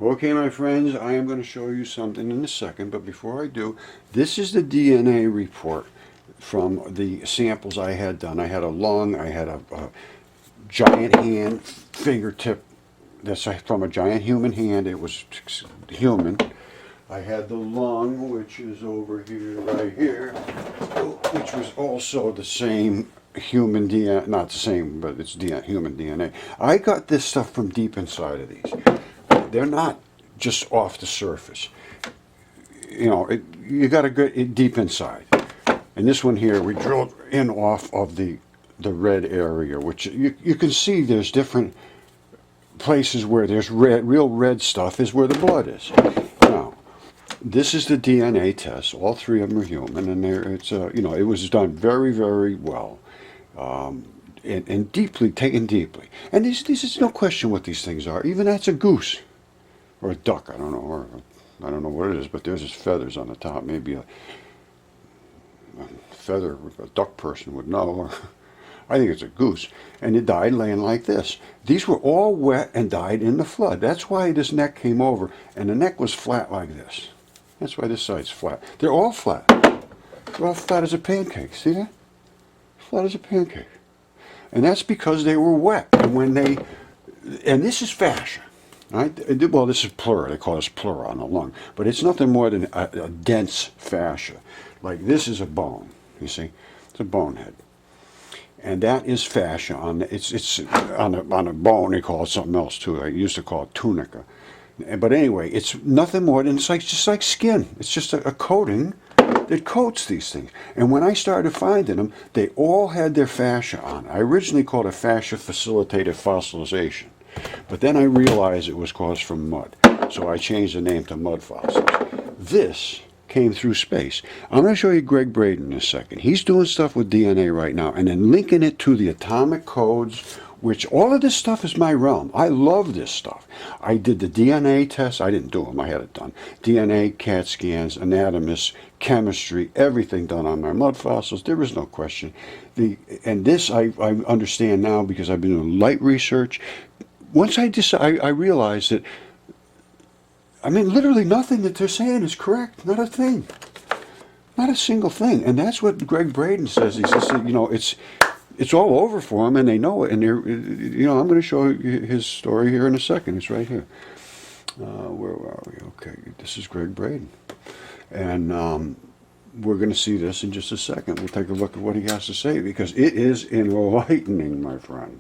Okay, my friends, I am going to show you something in a second, but before I do, this is the DNA report from the samples I had done. I had a lung, I had a giant hand, fingertip, that's from a giant human hand. It was human. I had the lung, which is over here, right here, which was also the same human DNA, not the same, but it's human DNA. I got this stuff from deep inside of these. They're not just off the surface. You know, you got to go deep inside. And this one here, we drilled in off of the red area, which you can see there's different places where there's red, real red stuff is where the blood is. Now, this is the DNA test. All three of them are human, and it's you know, it was done very, very well. And deeply, taken deeply. And this is no question what these things are. Even that's a goose. Or a duck, I don't know, or I don't know what it is, but there's just feathers on the top. Maybe a feather, a duck person would know, or I think it's a goose. And it died laying like this. These were all wet and died in the flood. That's why this neck came over, and the neck was flat like this. That's why this side's flat. They're all flat. They're all flat as a pancake. See that? Flat as a pancake. And that's because they were wet. And when they, and this is fascia. Right? Well, this is pleura. They call this pleura on the lung. But it's nothing more than a dense fascia. Like this is a bone, you see? It's a bone head. And that is fascia. It's on a bone. They call it something else, too. I used to call it tunica. But anyway, it's nothing more than, it's like just like skin. It's just a coating that coats these things. And when I started finding them, they all had their fascia on. I originally called it fascia-facilitated fossilization. But then I realized it was caused from mud. So I changed the name to Mudfossil. This came through space. I'm going to show you Gregg Braden in a second. He's doing stuff with DNA right now and then linking it to the atomic codes, which all of this stuff is my realm. I love this stuff. I did the DNA tests. I didn't do them. I had it done. DNA, CAT scans, anatomists, chemistry, everything done on my mud fossils. There is no question. And this I understand now because I've been doing light research. Once I realized that, I mean, literally nothing that they're saying is correct. Not a thing. Not a single thing. And that's what Gregg Braden says. He says, you know, it's all over for them, and they know it. And they're, you know, I'm going to show you his story here in a second. It's right here. Where are we? Okay, this is Gregg Braden. And we're going to see this in just a second. We'll take a look at what he has to say, because it is enlightening, my friend.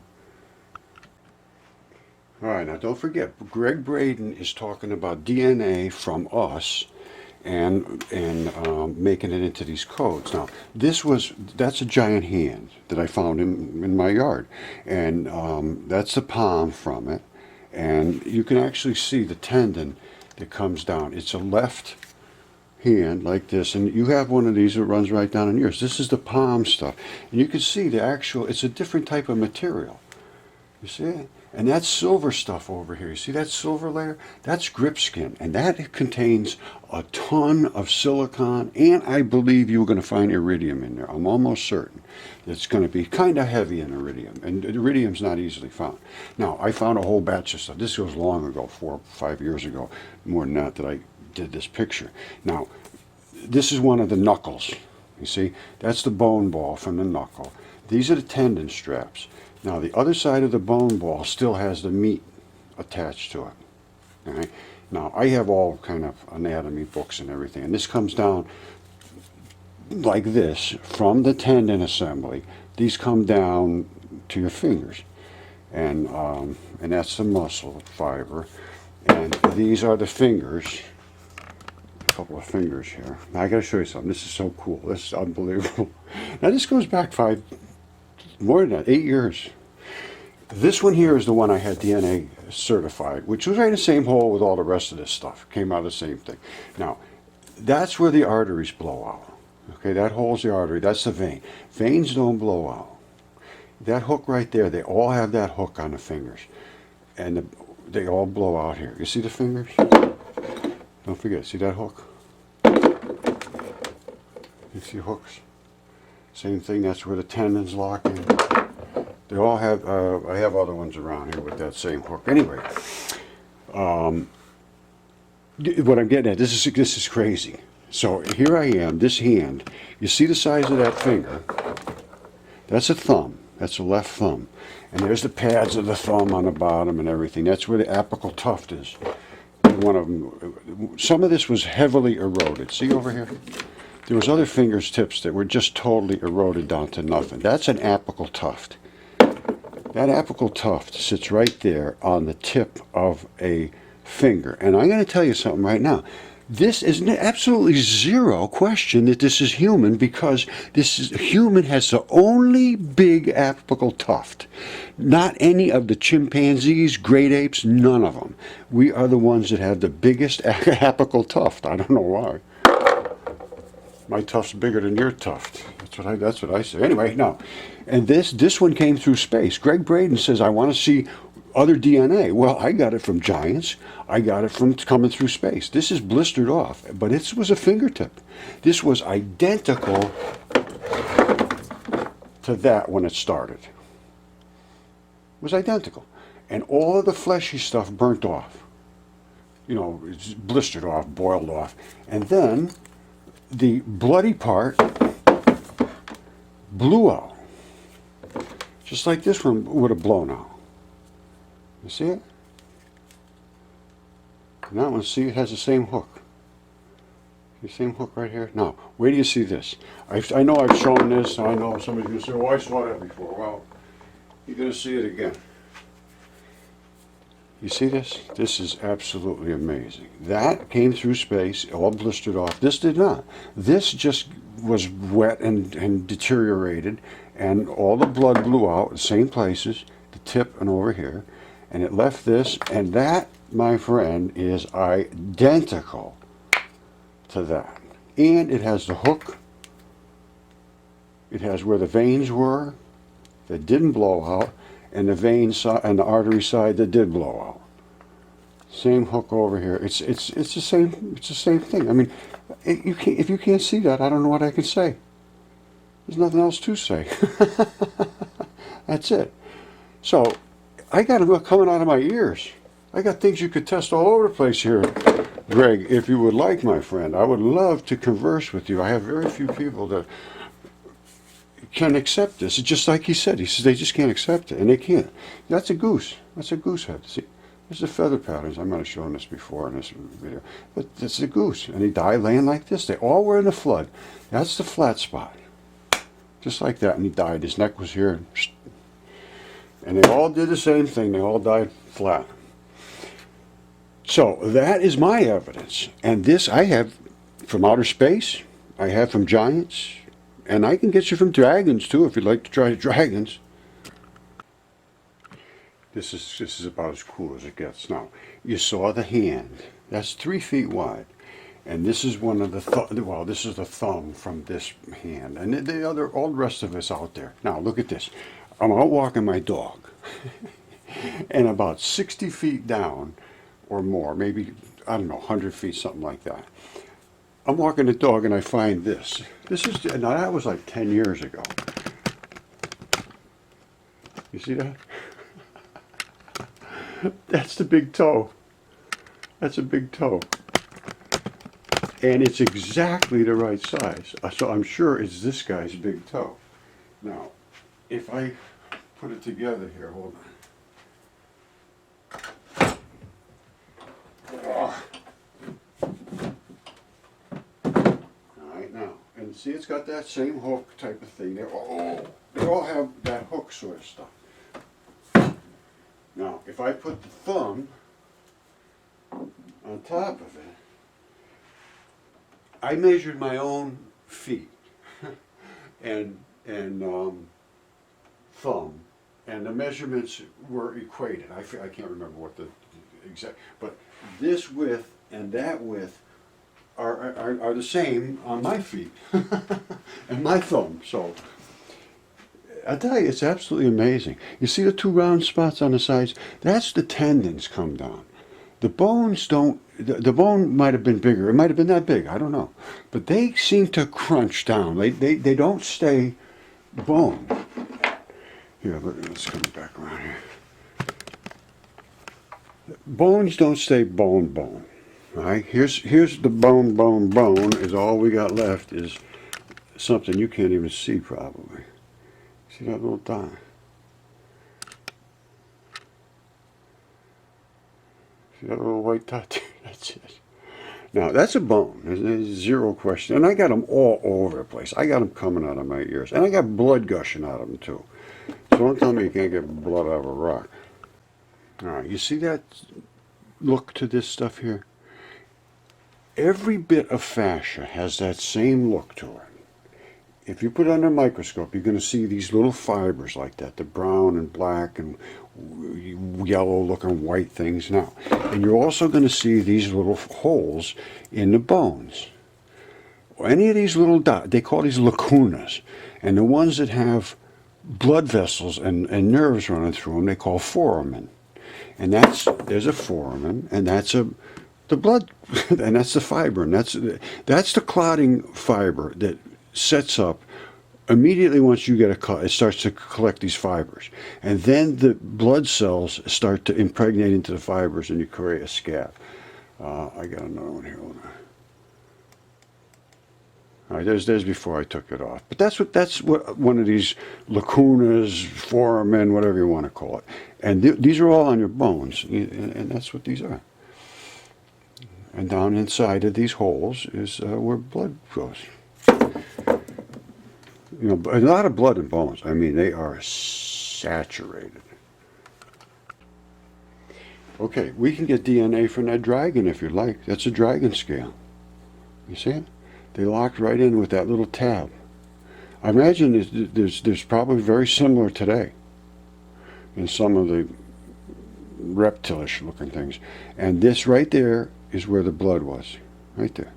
All right, now don't forget, Gregg Braden is talking about DNA from us and making it into these codes. Now, that's a giant hand that I found in my yard, and that's the palm from it, and you can actually see the tendon that comes down. It's a left hand like this, and you have one of these that runs right down in yours. This is the palm stuff, and you can see it's a different type of material. You see it? And that's silver stuff over here. You see that silver layer? That's grip skin. And that contains a ton of silicon. And I believe you're going to find iridium in there. I'm almost certain. It's going to be kind of heavy in iridium. And iridium's not easily found. Now, I found a whole batch of stuff. This was long ago, 4 or 5 years ago. More than that I did this picture. Now, this is one of the knuckles. You see? That's the bone ball from the knuckle. These are the tendon straps. Now, the other side of the bone ball still has the meat attached to it. All right? Now, I have all kind of anatomy books and everything, and this comes down like this from the tendon assembly. These come down to your fingers, and that's the muscle fiber, and these are the fingers. A couple of fingers here. Now, I got to show you something. This is so cool. This is unbelievable. Now, this goes back more than that, 8 years. This one here is the one I had DNA certified, which was right in the same hole with all the rest of this stuff. Came out of the same thing. Now, that's where the arteries blow out. Okay, that hole's the artery. That's the vein. Veins don't blow out. That hook right there, they all have that hook on the fingers. And they all blow out here. You see the fingers? Don't forget, see that hook? You see hooks? Same thing, that's where the tendons lock in. They all have, I have other ones around here with that same hook. Anyway, what I'm getting at, this is crazy. So here I am, this hand. You see the size of that finger? That's a thumb. That's a left thumb. And there's the pads of the thumb on the bottom and everything. That's where the apical tuft is. One of them. Some of this was heavily eroded. See over here? There was other fingertips that were just totally eroded down to nothing. That's an apical tuft. That apical tuft sits right there on the tip of a finger. And I'm going to tell you something right now. This is absolutely zero question that this is human, because human has the only big apical tuft. Not any of the chimpanzees, great apes, none of them. We are the ones that have the biggest apical tuft. I don't know why. My tuft's bigger than your tuft. That's what I say. Anyway, no. And this one came through space. Gregg Braden says, I want to see other DNA. Well, I got it from giants. I got it from coming through space. This is blistered off, but it was a fingertip. This was identical to that when it started. It was identical. And all of the fleshy stuff burnt off. You know, it's blistered off, boiled off. And then the bloody part blew out. Just like this one would have blown out. You see it? And that one, see, it has the same hook. The same hook right here. Now, wait till you see this. I know I've shown this. I know somebody's going to say, oh, I saw that before. Well, you're going to see it again. You see this? This is absolutely amazing. That came through space, all blistered off. This did not. This just was wet and deteriorated, and all the blood blew out, the same places, the tip and over here, and it left this, and that, my friend, is identical to that. And it has the hook. It has where the veins were that didn't blow out, and the vein side and the artery side that did blow out. Same hook over here. It's the same thing. I mean, if you can't see that, I don't know what I can say. There's nothing else to say. That's it. So I got it coming out of my ears. I got things you could test all over the place here, Greg. If you would like, my friend, I would love to converse with you. I have very few people that can accept this. It's just like he said. He says they just can't accept it, and they can't. That's a goose. That's a goose head. See, there's the feather patterns. I might have shown this before in this video, but that's a goose, and he died laying like this. They all were in the flood. That's the flat spot, just like that. And he died. His neck was here, and they all did the same thing. They all died flat. So that is my evidence, and this I have from outer space. I have from giants. And I can get you from dragons too, if you'd like to try dragons. This is about as cool as it gets. Now, you saw the hand. That's 3 feet wide, and this is one of the well, this is the thumb from this hand, and all the rest of it's out there. Now, look at this. I'm out walking my dog, and about 60 feet down, or more, maybe I don't know, 100 feet, something like that. I'm walking the dog and I find this. Now that was like 10 years ago. You see that? That's the big toe. That's a big toe. And it's exactly the right size. So I'm sure it's this guy's big toe. Now, if I put it together here, hold on. Oh. And see, it's got that same hook type of thing. They all have that hook sort of stuff. Now, if I put the thumb on top of it, I measured my own feet and thumb, and the measurements were equated. I can't remember what the exact, but this width and that width are the same on my feet and my thumb. So I tell you, it's absolutely amazing. You see the 2 round spots on the sides? That's the tendons come down. The bones don't. The bone might have been bigger. It might have been that big. I don't know. But they seem to crunch down. They don't stay bone. Here, let's come back around here. Bones don't stay bone. All right, here's the bone is all we got left is something you can't even see probably. See that little dot? See that little white dot? That's it. Now, that's a bone. There's zero question. And I got them all over the place. I got them coming out of my ears. And I got blood gushing out of them, too. So don't tell me you can't get blood out of a rock. All right, you see that look to this stuff here? Every bit of fascia has that same look to it. If you put it under a microscope, you're going to see these little fibers like that, the brown and black and yellow looking white things now. And you're also going to see these little holes in the bones. Any of these little dots, they call these lacunas. And the ones that have blood vessels and nerves running through them, they call foramen. And there's a foramen, and that's the blood, and that's the fiber, and that's the clotting fiber that sets up immediately once you get a cut. It starts to collect these fibers, and then the blood cells start to impregnate into the fibers, and you create a scab. I got another one here. All right, there's before I took it off, but that's what one of these lacunas, foramen, whatever you want to call it, and these are all on your bones, and that's what these are. And down inside of these holes is where blood goes. You know, a lot of blood in bones. I mean, they are saturated. Okay, we can get DNA from that dragon if you like. That's a dragon scale. You see it? They locked right in with that little tab. I imagine there's probably very similar today in some of the reptilish looking things. And this right there is where the blood was. Right there.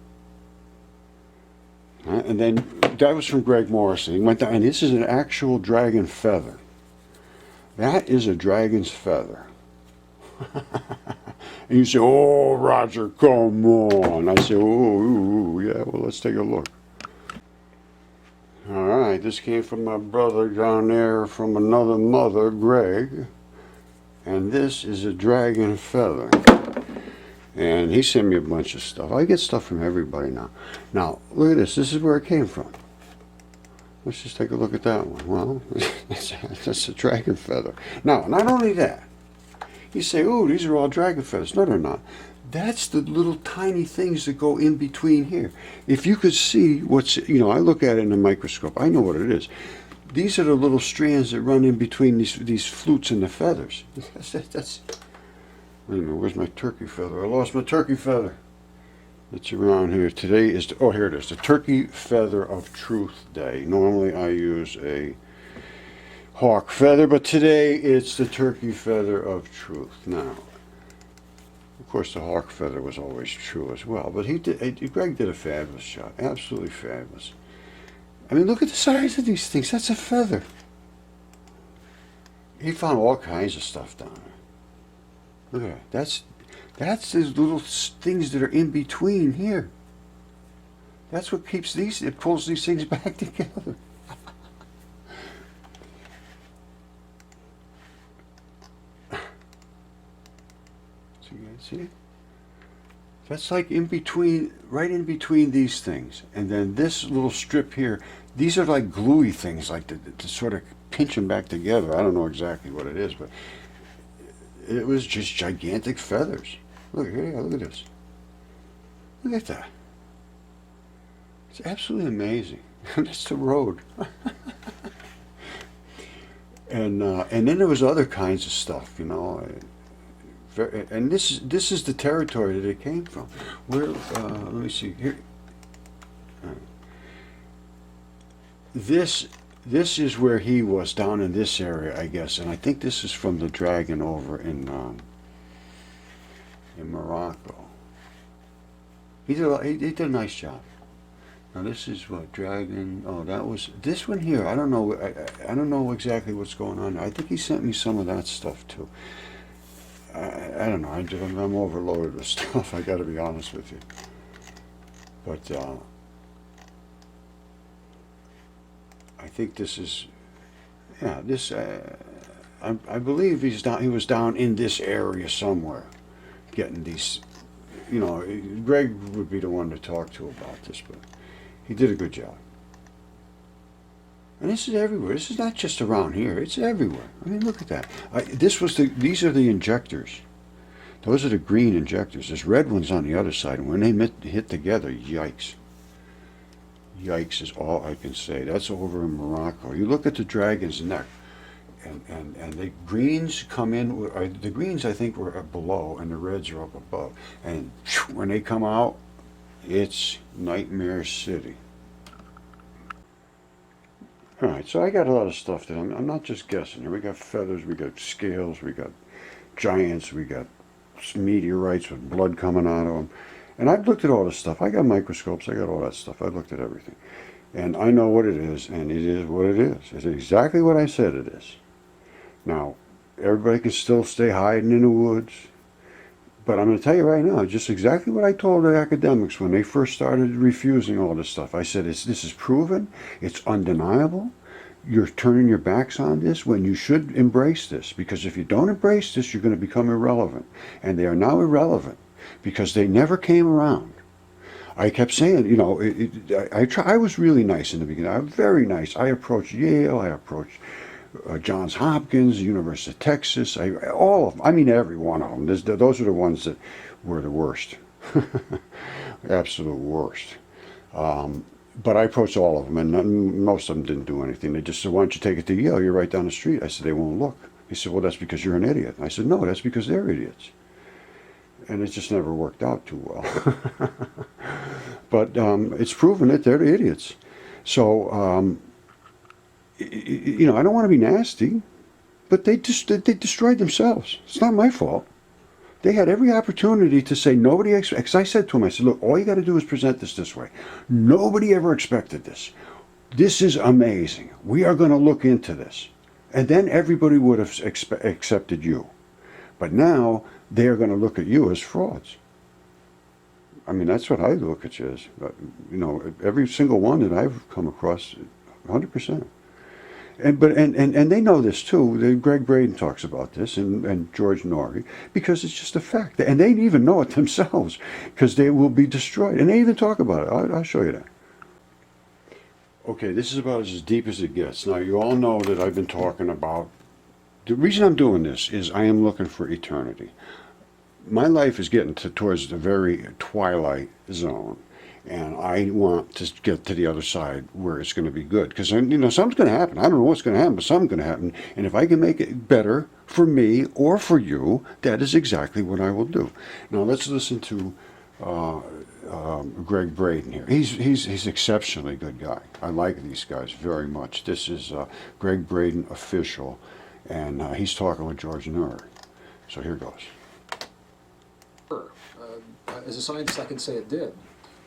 And then that was from Gregg Morrison. He went down, and this is an actual dragon feather. That is a dragon's feather. And you say, "Oh, Roger, come on." I say, "Oh, yeah, well, let's take a look." All right, this came from my brother down there from another mother, Greg. And this is a dragon feather. And he sent me a bunch of stuff. I get stuff from everybody now. Now, look at this. This is where it came from. Let's just take a look at that one. Well, that's a dragon feather. Now, not only that, you say, "Oh, these are all dragon feathers." No, they're not. That's the little tiny things that go in between here. If you could see what's, I look at it in a microscope. I know what it is. These are the little strands that run in between these flutes and the feathers. That's wait a minute, where's my turkey feather? I lost my turkey feather. It's around here. Today is, here it is, the Turkey Feather of Truth Day. Normally I use a hawk feather, but today it's the Turkey Feather of Truth. Now, of course, the hawk feather was always true as well, but Greg did a fabulous job, absolutely fabulous. I mean, look at the size of these things. That's a feather. He found all kinds of stuff down there. Look at that. That's these little things that are in between here. That's what keeps it pulls these things back together. So you guys see? That's like in between, right in between these things. And then this little strip here, these are like gluey things, like to sort of pinch them back together. I don't know exactly what it is, but it was just gigantic feathers. Look here, look at this. Look at that. It's absolutely amazing. That's the road. And then there was other kinds of stuff, And this is the territory that it came from. Where? Let me see here. This is where he was, down in this area, I guess, and I think this is from the dragon over in Morocco. He did a nice job. Now this is what dragon. Oh, that was this one here. I don't know. I don't know exactly what's going on. I think he sent me some of that stuff too. I don't know. I'm overloaded with stuff. I got to be honest with you. But I think this is, yeah. This I believe he was down in this area somewhere, getting these you know, Greg would be the one to talk to about this, but he did a good job. And this is everywhere. This is not just around here. It's everywhere. I mean, look at that. These are the injectors. Those are the green injectors. There's red ones on the other side. And when they hit together, yikes. Yikes is all I can say. That's over in Morocco. You look at the dragon's neck, and the greens come in. The greens, I think, were below, and the reds are up above. And when they come out, it's Nightmare City. All right, so I got a lot of stuff that I'm not just guessing here. We got feathers, we got scales, we got giants, we got meteorites with blood coming out of them. And I've looked at all this stuff. I got microscopes, I got all that stuff. I've looked at everything. And I know what it is, and it is what it is. It's exactly what I said it is. Now, everybody can still stay hiding in the woods. But I'm going to tell you right now, just exactly what I told the academics when they first started refusing all this stuff. I said, this is proven, it's undeniable. You're turning your backs on this when you should embrace this. Because if you don't embrace this, you're going to become irrelevant. And they are now irrelevant because they never came around. I kept saying, you know, I was really nice in the beginning. I was very nice. I approached Yale, I approached Johns Hopkins, University of Texas, all of them. I mean, every one of them. Those are the ones that were the worst, absolute worst. But I approached all of them, and most of them didn't do anything. They just said, "Why don't you take it to Yale? You're right down the street." I said, "They won't look." He said, "Well, that's because you're an idiot." I said, "No, that's because they're idiots." And it just never worked out too well. But it's proven that they're the idiots. So. You know, I don't want to be nasty, but they destroyed themselves. It's not my fault. They had every opportunity to say nobody, because I said to them, I said, look, all you got to do is present this way. Nobody ever expected this. This is amazing. We are going to look into this. And then everybody would have accepted you. But now they are going to look at you as frauds. I mean, that's what I look at you as. But, you know, every single one that I've come across, 100%. And they know this too. Gregg Braden talks about this, and George Norrie, because it's just a fact. And they even know it themselves, because they will be destroyed. And they even talk about it. I'll show you that. Okay, this is about as deep as it gets. Now, you all know that I've been talking about, the reason I'm doing this is I am looking for eternity. My life is getting towards the very twilight zone. And I want to get to the other side where it's going to be good. Because, you know, something's going to happen. I don't know what's going to happen, but something's going to happen. And if I can make it better for me or for you, that is exactly what I will do. Now, let's listen to Gregg Braden here. He's exceptionally good guy. I like these guys very much. This is Gregg Braden official. And he's talking with George Norrie. So here goes. As a scientist, I can say it did.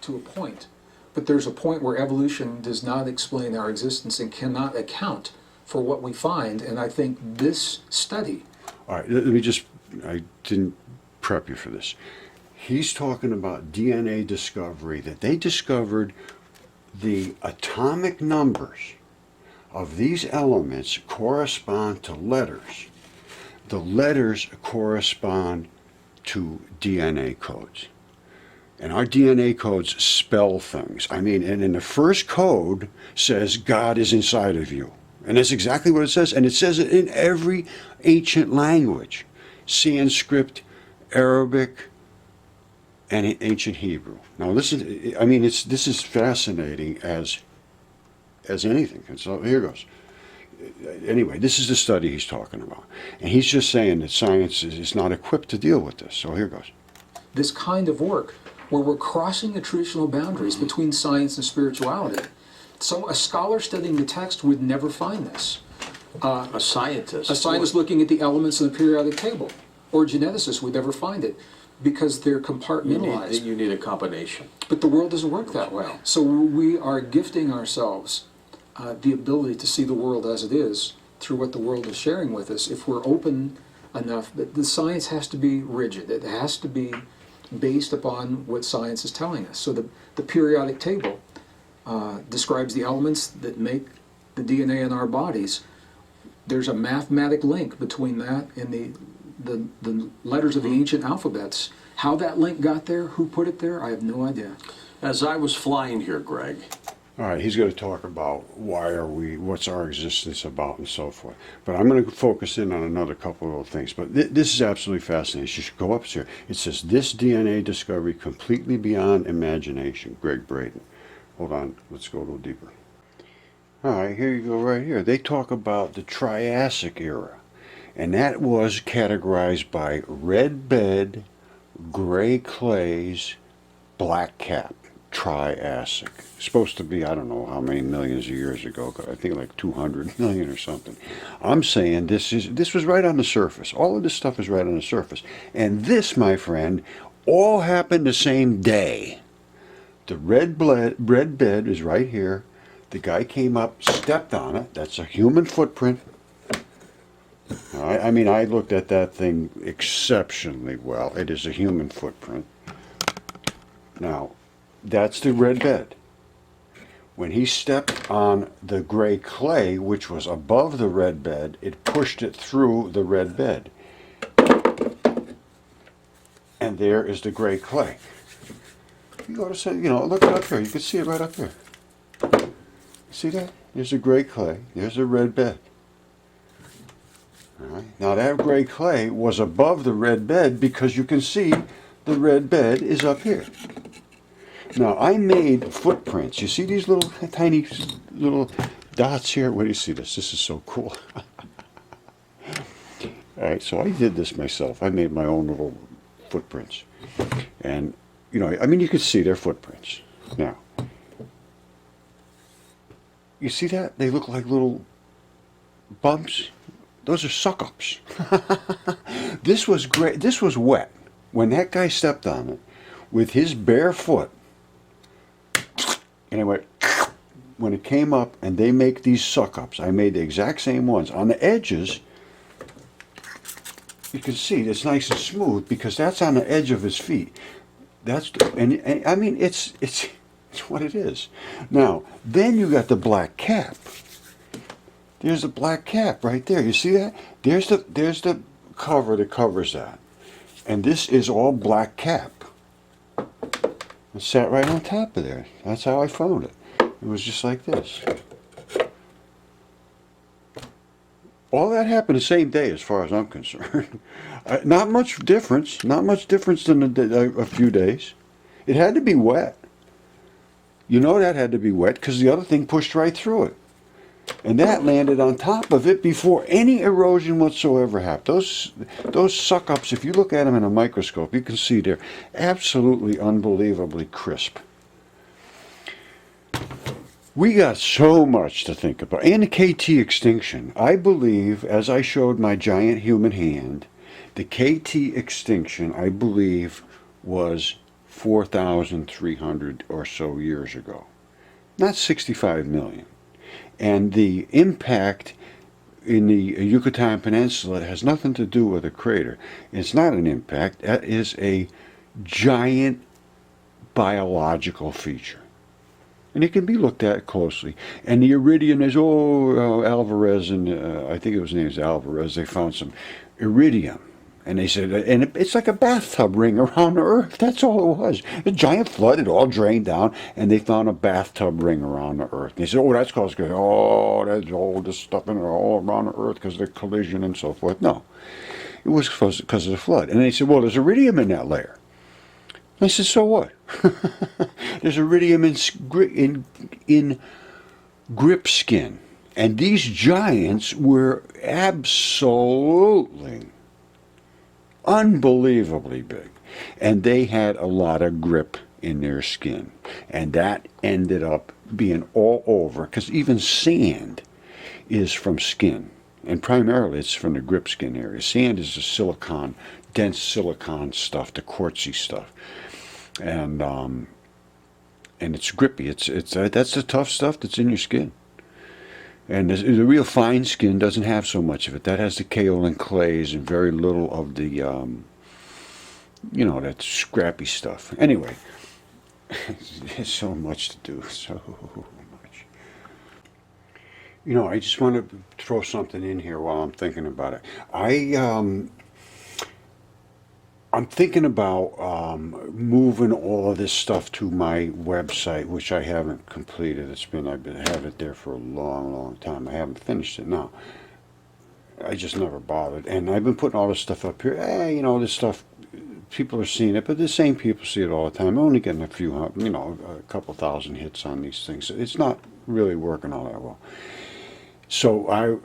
To a point, but there's a point where evolution does not explain our existence and cannot account for what we find, and I think this study... All right, let me just, I didn't prep you for this. He's talking about DNA discovery, that they discovered the atomic numbers of these elements correspond to letters. The letters correspond to DNA codes. And our DNA codes spell things. I mean, and in the first code says God is inside of you. And that's exactly what it says. And it says it in every ancient language. Sanskrit, Arabic, and ancient Hebrew. Now listen, I mean, this is fascinating as anything. And so here goes. Anyway, this is the study he's talking about. And he's just saying that science is not equipped to deal with this. So here goes. This kind of work where we're crossing the traditional boundaries between science and spirituality. So a scholar studying the text would never find this. A scientist Looking at the elements in the periodic table, or a geneticist would never find it, because they're compartmentalized. You need a combination. But the world doesn't work that way. So we are gifting ourselves the ability to see the world as it is through what the world is sharing with us, if we're open enough. But the science has to be rigid. It has to be based upon what science is telling us. So the periodic table describes the elements that make the DNA in our bodies. There's a mathematic link between that and the letters of the ancient alphabets How that link got there, who put it there, I have no idea. As I was flying here, Greg, All right, he's going to talk about what's our existence about, and so forth. But I'm going to focus in on another couple of little things. But this is absolutely fascinating. You should go up here. It says, this DNA discovery completely beyond imagination, Gregg Braden. Hold on, let's go a little deeper. All right, here you go right here. They talk about the Triassic era. And that was categorized by red bed, gray clays, black cap. Triassic. Supposed to be, I don't know how many millions of years ago. I think like 200 million or something. I'm saying this was right on the surface. All of this stuff is right on the surface. And this, my friend, all happened the same day. The red bed is right here. The guy came up, stepped on it. That's a human footprint. I mean, I looked at that thing exceptionally well. It is a human footprint. Now, that's the red bed. When he stepped on the gray clay, which was above the red bed, it pushed it through the red bed. And there is the gray clay. You go to say, look up here. You can see it right up here. See that? There's the gray clay. There's the red bed. All right. Now that gray clay was above the red bed because you can see the red bed is up here. Now, I made footprints. You see these little tiny little dots here? Where do you see this? This is so cool. All right, so I did this myself. I made my own little footprints. And, I mean, you can see their footprints. Now, you see that? They look like little bumps. Those are suck-ups. This was great. This was wet. When that guy stepped on it with his bare foot, and it went, when it came up, and they make these suck-ups, I made the exact same ones. On the edges, you can see it's nice and smooth because that's on the edge of his feet. And I mean, it's what it is. Now, then you got the black cap. There's the black cap right there. You see that? There's the cover that covers that. And this is all black cap. It sat right on top of there. That's how I found it. It was just like this. All that happened the same day as far as I'm concerned. Not much difference. Not much difference than a few days. It had to be wet. You know that had to be wet because the other thing pushed right through it. And that landed on top of it before any erosion whatsoever happened. Those suck-ups, if you look at them in a microscope, you can see they're absolutely unbelievably crisp. We got so much to think about. And the KT extinction. I believe, as I showed my giant human hand, the KT extinction, I believe, was 4,300 or so years ago. Not 65 million. And the impact in the Yucatan Peninsula has nothing to do with a crater. It's not an impact. That is a giant biological feature. And it can be looked at closely. And the iridium is, Alvarez, and I think his name is Alvarez, they found some iridium. And they said, and it's like a bathtub ring around the Earth. That's all it was. A giant flood, it all drained down, and they found a bathtub ring around the Earth. And they said, that's caused, that's all this stuff in all around the Earth because of the collision and so forth. No, it was because of the flood. And they said, there's iridium in that layer. And I said, so what? There's iridium in grip skin. And these giants were absolutely unbelievably big, and they had a lot of grip in their skin, and that ended up being all over, because even sand is from skin, and primarily it's from the grip skin area. Sand is the silicon, dense silicon stuff, the quartzy stuff, and it's grippy. It's that's the tough stuff that's in your skin. And the real fine skin doesn't have so much of it. That has the kaolin clays and very little of the, that scrappy stuff. Anyway, there's so much to do, so much. I just want to throw something in here while I'm thinking about it. I'm thinking about moving all of this stuff to my website, which I haven't completed. I've been have it there for a long, long time. I haven't finished it now. I just never bothered, and I've been putting all this stuff up here. This stuff, people are seeing it, but the same people see it all the time. I'm only getting a couple thousand hits on these things. It's not really working all that well. So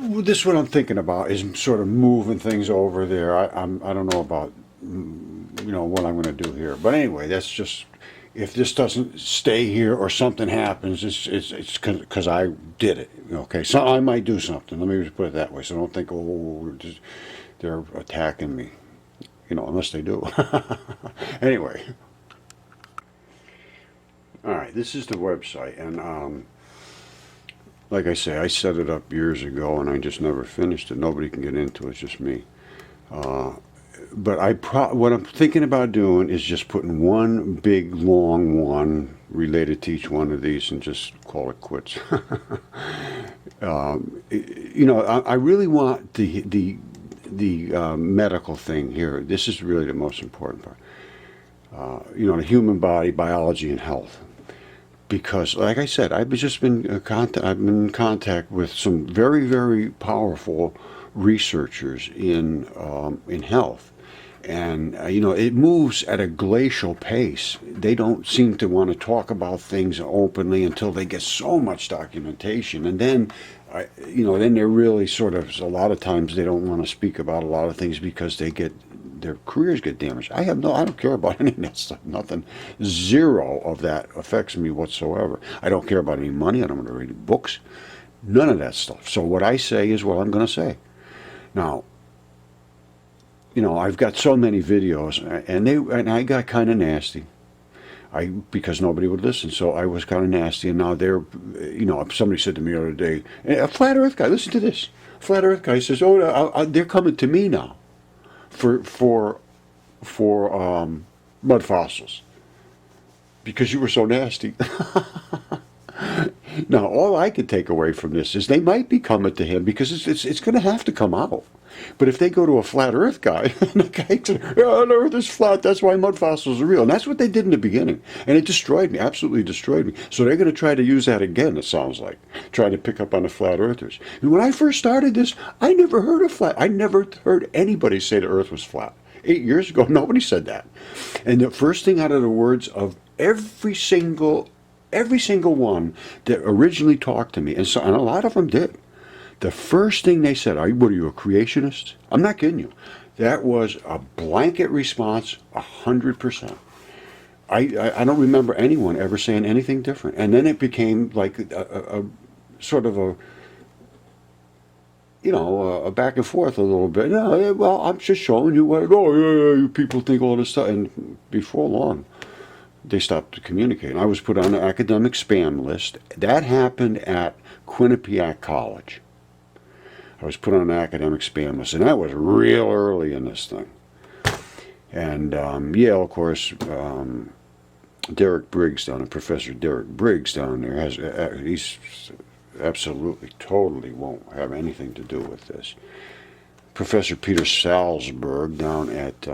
this is what I'm thinking about, is sort of moving things over there. I don't know about what I'm going to do here, but anyway, that's just, if this doesn't stay here or something happens, it's because I did it. Okay, so I might do something. Let me just put it that way. So don't think, they're attacking me, unless they do. Anyway, all right, this is the website, and like I say, I set it up years ago, and I just never finished it. Nobody can get into it, it's just me. But what I'm thinking about doing is just putting one big long one related to each one of these and just call it quits. I really want the medical thing here. This is really the most important part. The human body, biology, and health. Because, like I said, I've been in contact with some very, very powerful researchers in health. And, it moves at a glacial pace. They don't seem to want to talk about things openly until they get so much documentation. And then, then they're really sort of, a lot of times they don't want to speak about a lot of things because their careers get damaged. I don't care about any of that stuff. Nothing. Zero of that affects me whatsoever. I don't care about any money. I don't want to read books. None of that stuff. So what I say is what I'm going to say. Now, I've got so many videos, and I got kind of nasty. Because nobody would listen, so I was kind of nasty. And now somebody said to me the other day, a flat Earth guy, listen to this. Flat Earth guy says, they're coming to me now for mud fossils because you were so nasty. Now, all I can take away from this is they might be coming to him because it's going to have to come out. But if they go to a flat Earth guy, and the guy says, the Earth is flat, that's why mud fossils are real. And that's what they did in the beginning. And it destroyed me, absolutely destroyed me. So they're going to try to use that again, it sounds like, trying to pick up on the flat Earthers. And when I first started this, I never heard anybody say the Earth was flat. 8 years ago, nobody said that. And the first thing out of the words of every single one that originally talked to me, and a lot of them did, the first thing they said, what are you, a creationist? I'm not kidding you. That was a blanket response, 100%. I don't remember anyone ever saying anything different. And then it became like a sort of a back and forth a little bit. No, well, I'm just showing you what, you people think all this stuff. And before long, they stopped communicating. I was put on an academic spam list. That happened at Quinnipiac College. I was put on an academic spam list, and that was real early in this thing. And Yale, of course, Derek Briggs Professor Derek Briggs down there he's absolutely, totally won't have anything to do with this. Professor Peter Salzberg down at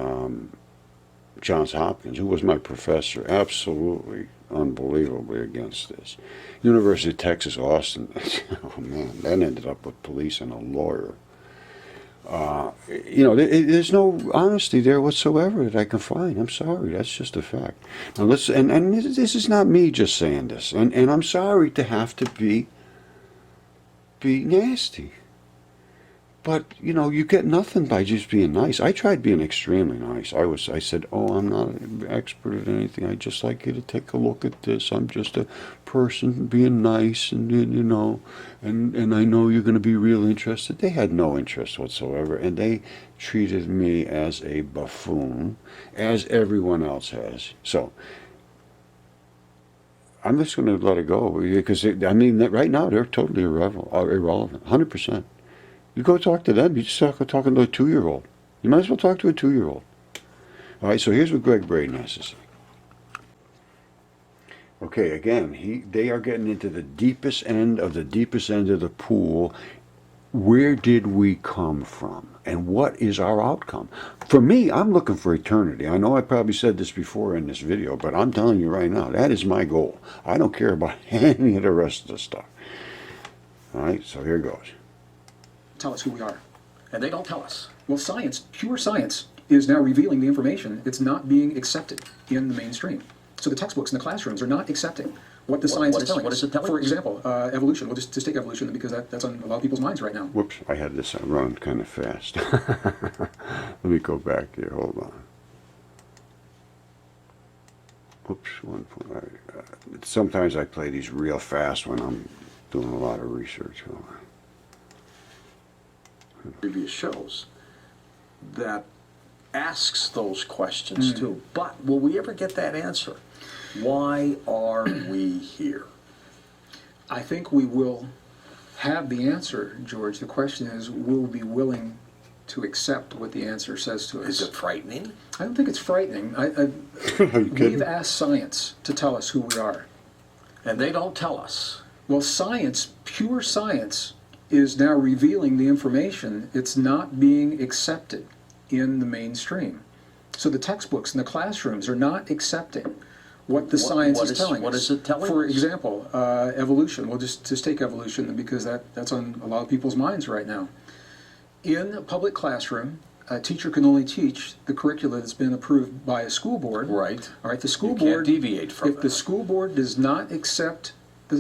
Johns Hopkins, who was my professor, absolutely unbelievably against this. University of Texas, Austin, oh man, that ended up with police and a lawyer. There's no honesty there whatsoever that I can find. I'm sorry, that's just a fact. Now and this is not me just saying this, and I'm sorry to have to be nasty. But, you get nothing by just being nice. I tried being extremely nice. I said, I'm not an expert at anything. I'd just like you to take a look at this. I'm just a person being nice, and, and I know you're going to be real interested. They had no interest whatsoever, and they treated me as a buffoon, as everyone else has. So, I'm just going to let it go, because, right now, they're totally irrelevant, 100%. You go talk to them, you just talking to a 2-year-old. You might as well talk to a 2-year-old. All right, so here's what Gregg Braden has to say. Okay, again, they are getting into the deepest end of the pool where did we come from and what is our outcome? For me, I'm looking for eternity. I know I probably said this before in this video, but I'm telling you right now, that is my goal. I don't care about any of the rest of the stuff. All right, so here goes. Tell us who we are. And they don't tell us. Well, science, pure science, is now revealing the information. It's not being accepted in the mainstream. So the textbooks in the classrooms are not accepting what the science is telling us. What is it telling For us? example, evolution. We'll just take evolution because that's on a lot of people's minds right now. Whoops, I had this run kind of fast. Let me go back here, hold on. Oops, sometimes I play these real fast when I'm doing a lot of research. Hold on. Previous shows that asks those questions too. But will we ever get that answer? Why are we here? I think we will have the answer, George. The question is, will we be willing to accept what the answer says to us? Is it frightening? I don't think it's frightening. Are you We've kidding? asked science to tell us who we are. And they don't tell us. Well, science, pure science, is now revealing the information. It's not being accepted in the mainstream. So the textbooks in the classrooms are not accepting what the science is telling us. What is it telling For us? example, evolution. We'll just take evolution because that's on a lot of people's minds right now. In a public classroom, a teacher can only teach the curricula that's been approved by a school board. Right. All right. The school You can't board deviate from if that. the school board does not accept,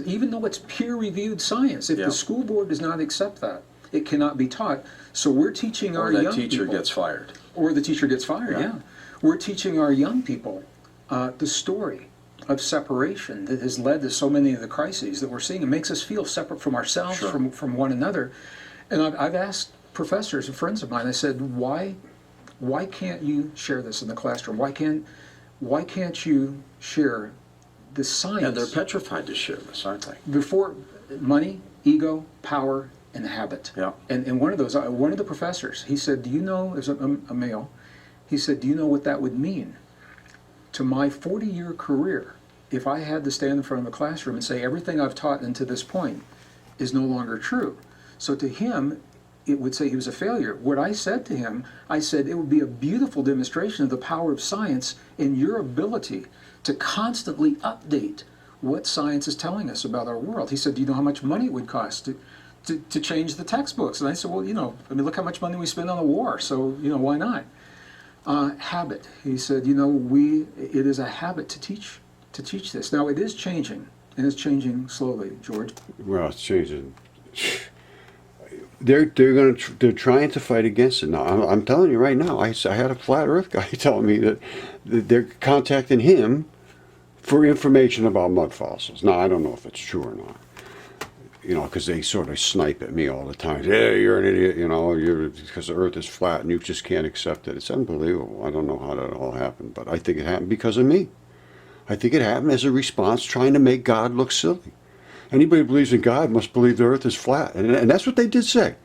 even though it's peer-reviewed science, if Yeah. the school board does not accept that, it cannot be taught. So we're teaching our Or young that teacher people, gets fired. or the teacher gets fired. Yeah. Yeah, we're teaching our young people the story of separation that has led to so many of the crises that we're seeing. It makes us feel separate from ourselves, Sure. from one another. And I've asked professors and friends of mine. I said, why can't you share this in the classroom? Why can't you share the science? And they're petrified to share this, aren't they? Before money, ego, power, and habit. Yeah. And one of those, one of the professors, he said, do you know, as a male, he said, do you know what that would mean to my 40-year career if I had to stand in front of a classroom and say everything I've taught until this point is no longer true? So to him, it would say he was a failure. What I said to him, I said it would be a beautiful demonstration of the power of science in your ability to constantly update what science is telling us about our world. He said, do you know how much money it would cost to change the textbooks? And I said, well, look how much money we spend on the war, so, why not? Habit. He said, it is a habit to teach this. Now, it is changing, and it's changing slowly, George. Well, it's changing. They're trying to fight against it now. I'm telling you right now. I had a flat Earth guy telling me that they're contacting him for information about mud fossils. Now I don't know if it's true or not. Because they sort of snipe at me all the time. Yeah, you're an idiot. Because the Earth is flat and you just can't accept it. It's unbelievable. I don't know how that all happened, but I think it happened because of me. I think it happened as a response trying to make God look silly. Anybody who believes in God must believe the earth is flat. And that's what they did say.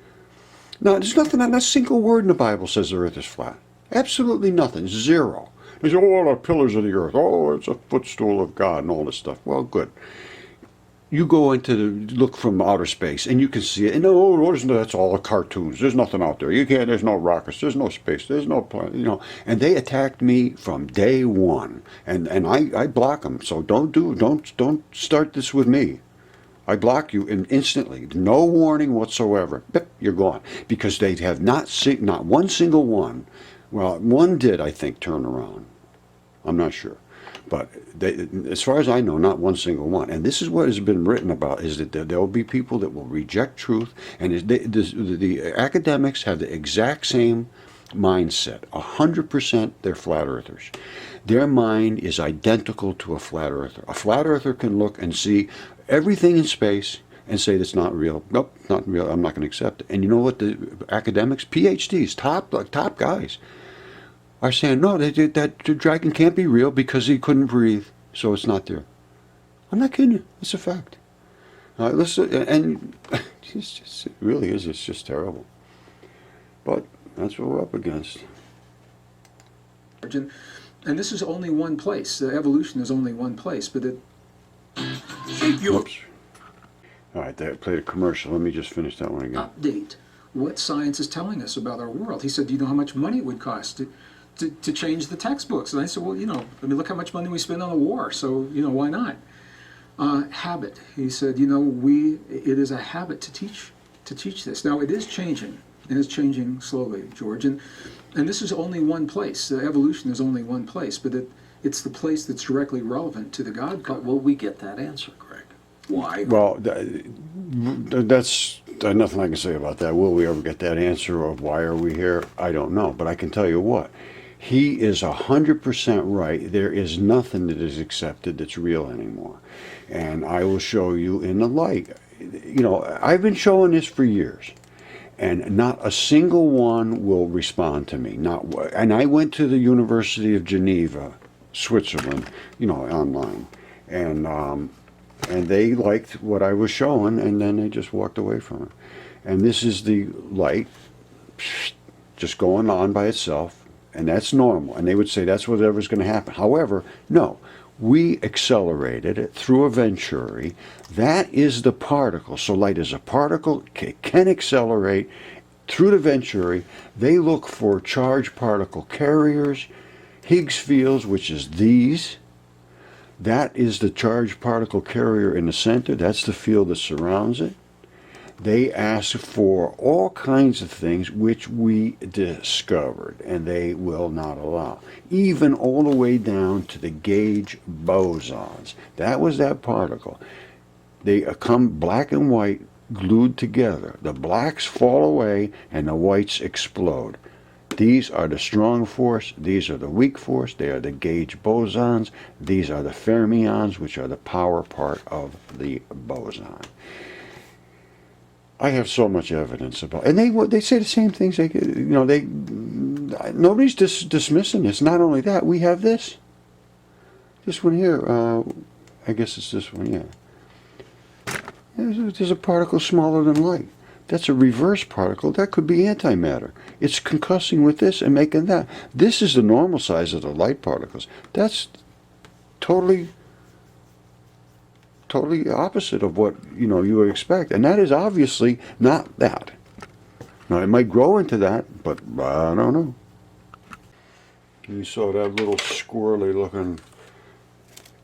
No, there's nothing, not a single word in the Bible says the earth is flat. Absolutely nothing. Zero. They say, oh, the pillars of the earth. Oh, it's a footstool of God and all this stuff. Well, good. You go look from outer space and you can see it. And that's all cartoons. There's nothing out there. There's no rockets. There's no space. There's no planet, And they attacked me from day one. And I block them. So don't start this with me. I block you instantly. No warning whatsoever. Bip, you're gone. Because they have not one single one. Well, one did, I think, turn around. I'm not sure. But as far as I know, not one single one. And this is what has been written about, is that there will be people that will reject truth. And the academics have the exact same mindset. 100% they're flat earthers. Their mind is identical to a flat earther. A flat earther can look and see everything in space and say that's not real. Nope, not real. I'm not going to accept it. And you know what the academics, PhDs, top guys, are saying, no, that the dragon can't be real because he couldn't breathe, so it's not there. I'm not kidding you. It's a fact. Listen, and it really is. It's just terrible. But that's what we're up against. And this is only one place. The evolution is only one place, but Whoops. All right, that played a commercial. Let me just finish that one again. Update what science is telling us about our world. He said, do you know how much money it would cost to change the textbooks? And I said, well, look how much money we spend on the war, so, why not? Habit. He said, it is a habit to teach this. Now, it is changing. It is changing slowly, George. And this is only one place. The evolution is only one place, but it's the place that's directly relevant to the God code. Will we get that answer, Greg? Why? Well, that's nothing I can say about that. Will we ever get that answer of why are we here? I don't know. But I can tell you what. He is 100% right. There is nothing that is accepted that's real anymore. And I will show you in the light. I've been showing this for years. And not a single one will respond to me. And I went to the University of Geneva, Switzerland, online. And they liked what I was showing, and then they just walked away from it. And this is the light just going on by itself, and that's normal. And they would say that's whatever's going to happen. However, no, we accelerated it through a venturi. That is the particle. So light is a particle, can accelerate through the venturi. They look for charged particle carriers, Higgs fields, which is these. That is the charged particle carrier in the center. That's the field that surrounds it. They ask for all kinds of things which we discovered, and they will not allow. Even all the way down to the gauge bosons. That was that particle. They come black and white glued together. The blacks fall away and the whites explode. These are the strong force, these are the weak force, they are the gauge bosons, these are the fermions, which are the power part of the boson. I have so much evidence about, and they say the same things. Nobody's dismissing this. Not only that, we have this one here. I guess it's this one, yeah. There's a particle smaller than light. That's a reverse particle. That could be antimatter. It's concussing with this and making that. This is the normal size of the light particles. That's totally opposite of what you would expect, and that is obviously not that. Now it might grow into that, but I don't know. You saw that little squirrely looking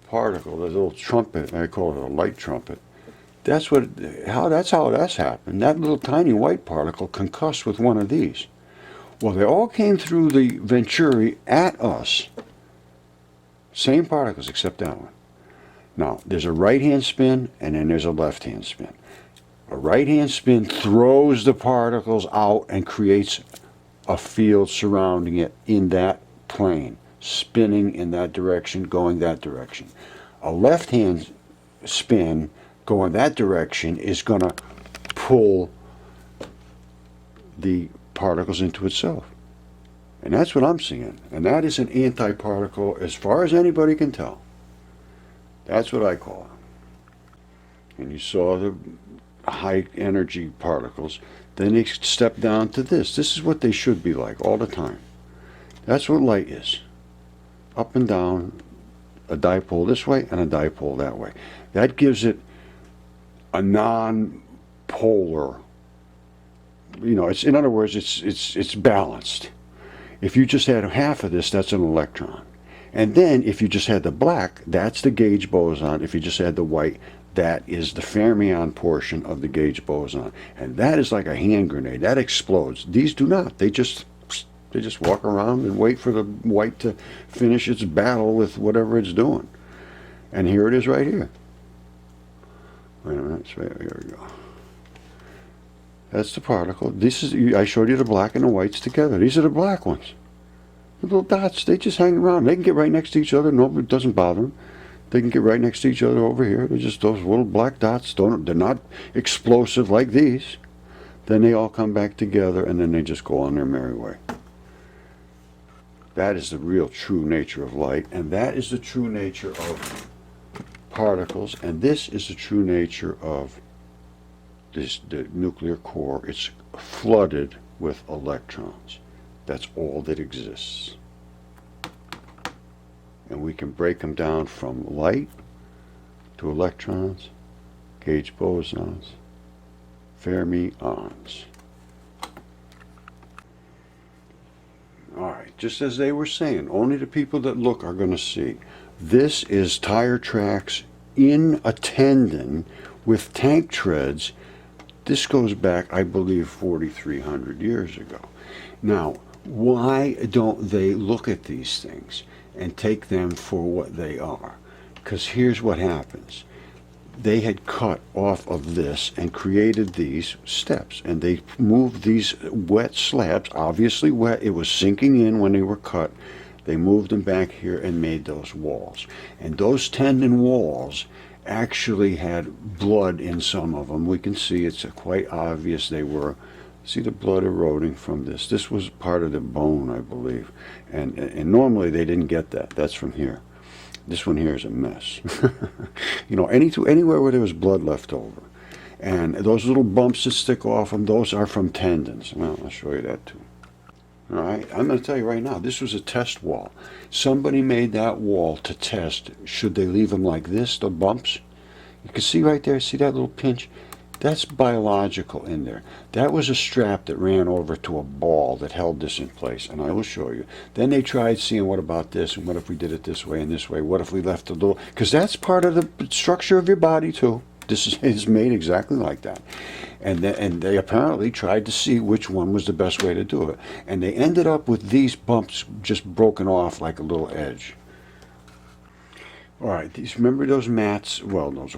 particle, that little trumpet. I call it a light trumpet. That's how that's happened. That little tiny white particle concussed with one of these. Well, they all came through the venturi at us. Same particles except that one. Now, there's a right-hand spin and then there's a left-hand spin. A right-hand spin throws the particles out and creates a field surrounding it in that plane, spinning in that direction, going that direction. A left-hand spin going that direction is going to pull the particles into itself. And that's what I'm seeing. And that is an anti-particle as far as anybody can tell. That's what I call it. And you saw the high energy particles. Then they step down to this. This is what they should be like all the time. That's what light is. Up and down, a dipole this way and a dipole that way. That gives it a non-polar, it's, in other words, it's balanced. If you just had half of this, that's an electron. And then if you just had the black, that's the gauge boson. If you just had the white, that is the fermion portion of the gauge boson. And that is like a hand grenade. That explodes. These do not. They just walk around and wait for the white to finish its battle with whatever it's doing. And here it is right here. Wait a minute, here we go. That's the particle. I showed you the black and the whites together. These are the black ones. The little dots, they just hang around. They can get right next to each other. No, it doesn't bother them. They can get right next to each other over here. They're just those little black dots. They're not explosive like these. Then they all come back together, and then they just go on their merry way. That is the real true nature of light, and that is the true nature of particles, and this is the true nature of the nuclear core. It's flooded with electrons. That's all that exists. And we can break them down from light to electrons gauge bosons, fermions. All right, just as they were saying, only the people that look are going to see. This is tire tracks in a tendon with tank treads. This goes back, I believe, 4,300 years ago. Now, why don't they look at these things and take them for what they are? Because here's what happens. They had cut off of this and created these steps, and they moved these wet slabs, obviously wet, it was sinking in when they were cut. They moved them back here and made those walls. And those tendon walls actually had blood in some of them. We can see it's quite obvious they were. See the blood eroding from this. This was part of the bone, I believe. And normally they didn't get that. That's from here. This one here is a mess. You know, anywhere where there was blood left over. And those little bumps that stick off them, those are from tendons. Well, I'll show you that too. All right, I'm going to tell you right now, this was a test wall. Somebody made that wall to test, should they leave them like this, the bumps? You can see right there, see that little pinch? That's biological in there. That was a strap that ran over to a ball that held this in place, and I will show you. Then they tried seeing, what about this, and what if we did it this way and this way? What if we left a little, because that's part of the structure of your body too. This is made exactly like that. And they apparently tried to see which one was the best way to do it. And they ended up with these bumps just broken off like a little edge. All right, remember those mats? Well, those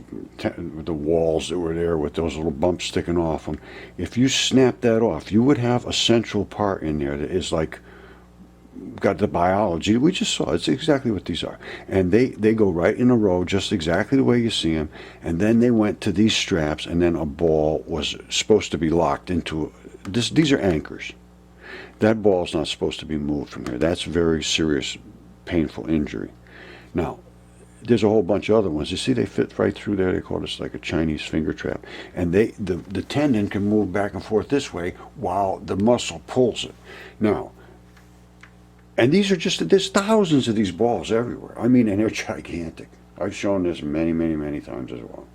the walls that were there with those little bumps sticking off them. If you snap that off, you would have a central part in there that is like got the biology. We just saw it's exactly what these are, and they go right in a row, just exactly the way you see them. And then they went to these straps, and then a ball was supposed to be locked into this. These are anchors. That ball is not supposed to be moved from here. That's very serious, painful injury. Now, there's a whole bunch of other ones. You see, they fit right through there. They call this like a Chinese finger trap. And the tendon can move back and forth this way while the muscle pulls it. Now, and these are just, there's thousands of these balls everywhere. I mean, and they're gigantic. I've shown this many, many, many times as well.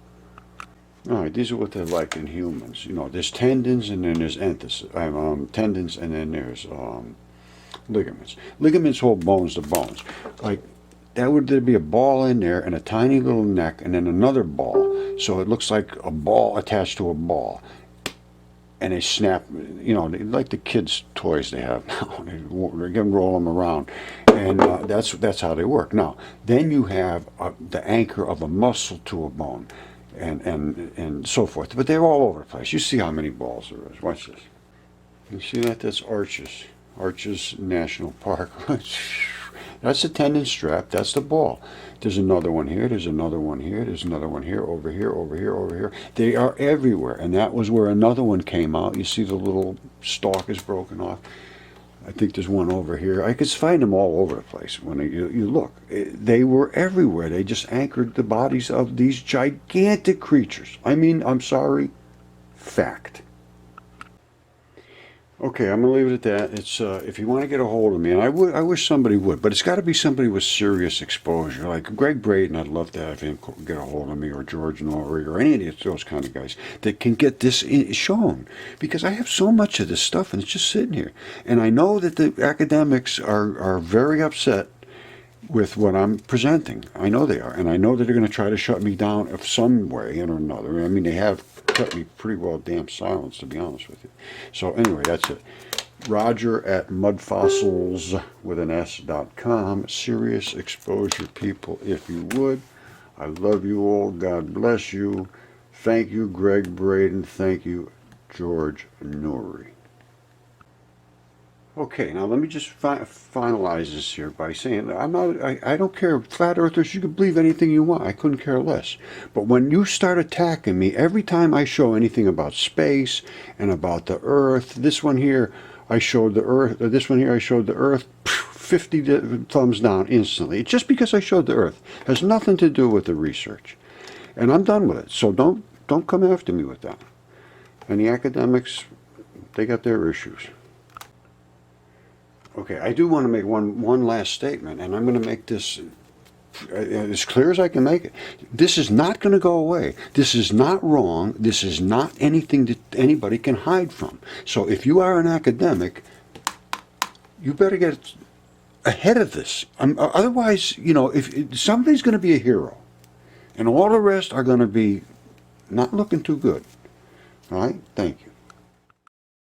All right, these are what they're like in humans. You know, there's tendons, and then there's tendons, and then there's ligaments. Ligaments hold bones to bones. Like, there'd be a ball in there and a tiny little neck and then another ball. So it looks like a ball attached to a ball. And they snap, you know, like the kids' toys they have now. They can roll them around. And that's how they work. Now, then you have the anchor of a muscle to a bone and so forth. But they're all over the place. You see how many balls there is. Watch this. You see that? That's Arches. Arches National Park. That's the tendon strap. That's the ball. There's another one here. There's another one here. There's another one here, over here, over here, over here. They are everywhere. And that was where another one came out. You see the little stalk is broken off. I think there's one over here. I could find them all over the place when you look. They were everywhere. They just anchored the bodies of these gigantic creatures. I mean, I'm sorry, fact. Okay, I'm going to leave it at that. It's if you want to get a hold of me, and I wish somebody would, but it's got to be somebody with serious exposure. Like Gregg Braden, I'd love to have him get a hold of me, or George Norrie, or any of those kind of guys that can get this shown. Because I have so much of this stuff, and it's just sitting here. And I know that the academics are very upset with what I'm presenting. I know they are, and I know that they're going to try to shut me down of some way or another. I mean, they have cut me pretty well damn silence, to be honest with you. So anyway, that's it. Roger at Mudfossils with an S.com. Serious exposure, people, if you would. I love you all. God bless you. Thank you, Gregg Braden. Thank you, George Norrie. Okay, now let me just finalize this here by saying I don't care. Flat earthers, you can believe anything you want. I couldn't care less. But when you start attacking me, every time I show anything about space and about the earth, this one here, I showed the earth, this one here, I showed the earth, 50 thumbs down instantly. Just because I showed the earth has nothing to do with the research. And I'm done with it. So don't come after me with that. And the academics, they got their issues. Okay, I do want to make one last statement, and I'm going to make this as clear as I can make it. This is not going to go away. This is not wrong. This is not anything that anybody can hide from. So if you are an academic, you better get ahead of this. Otherwise, if somebody's going to be a hero, and all the rest are going to be not looking too good. All right? Thank you.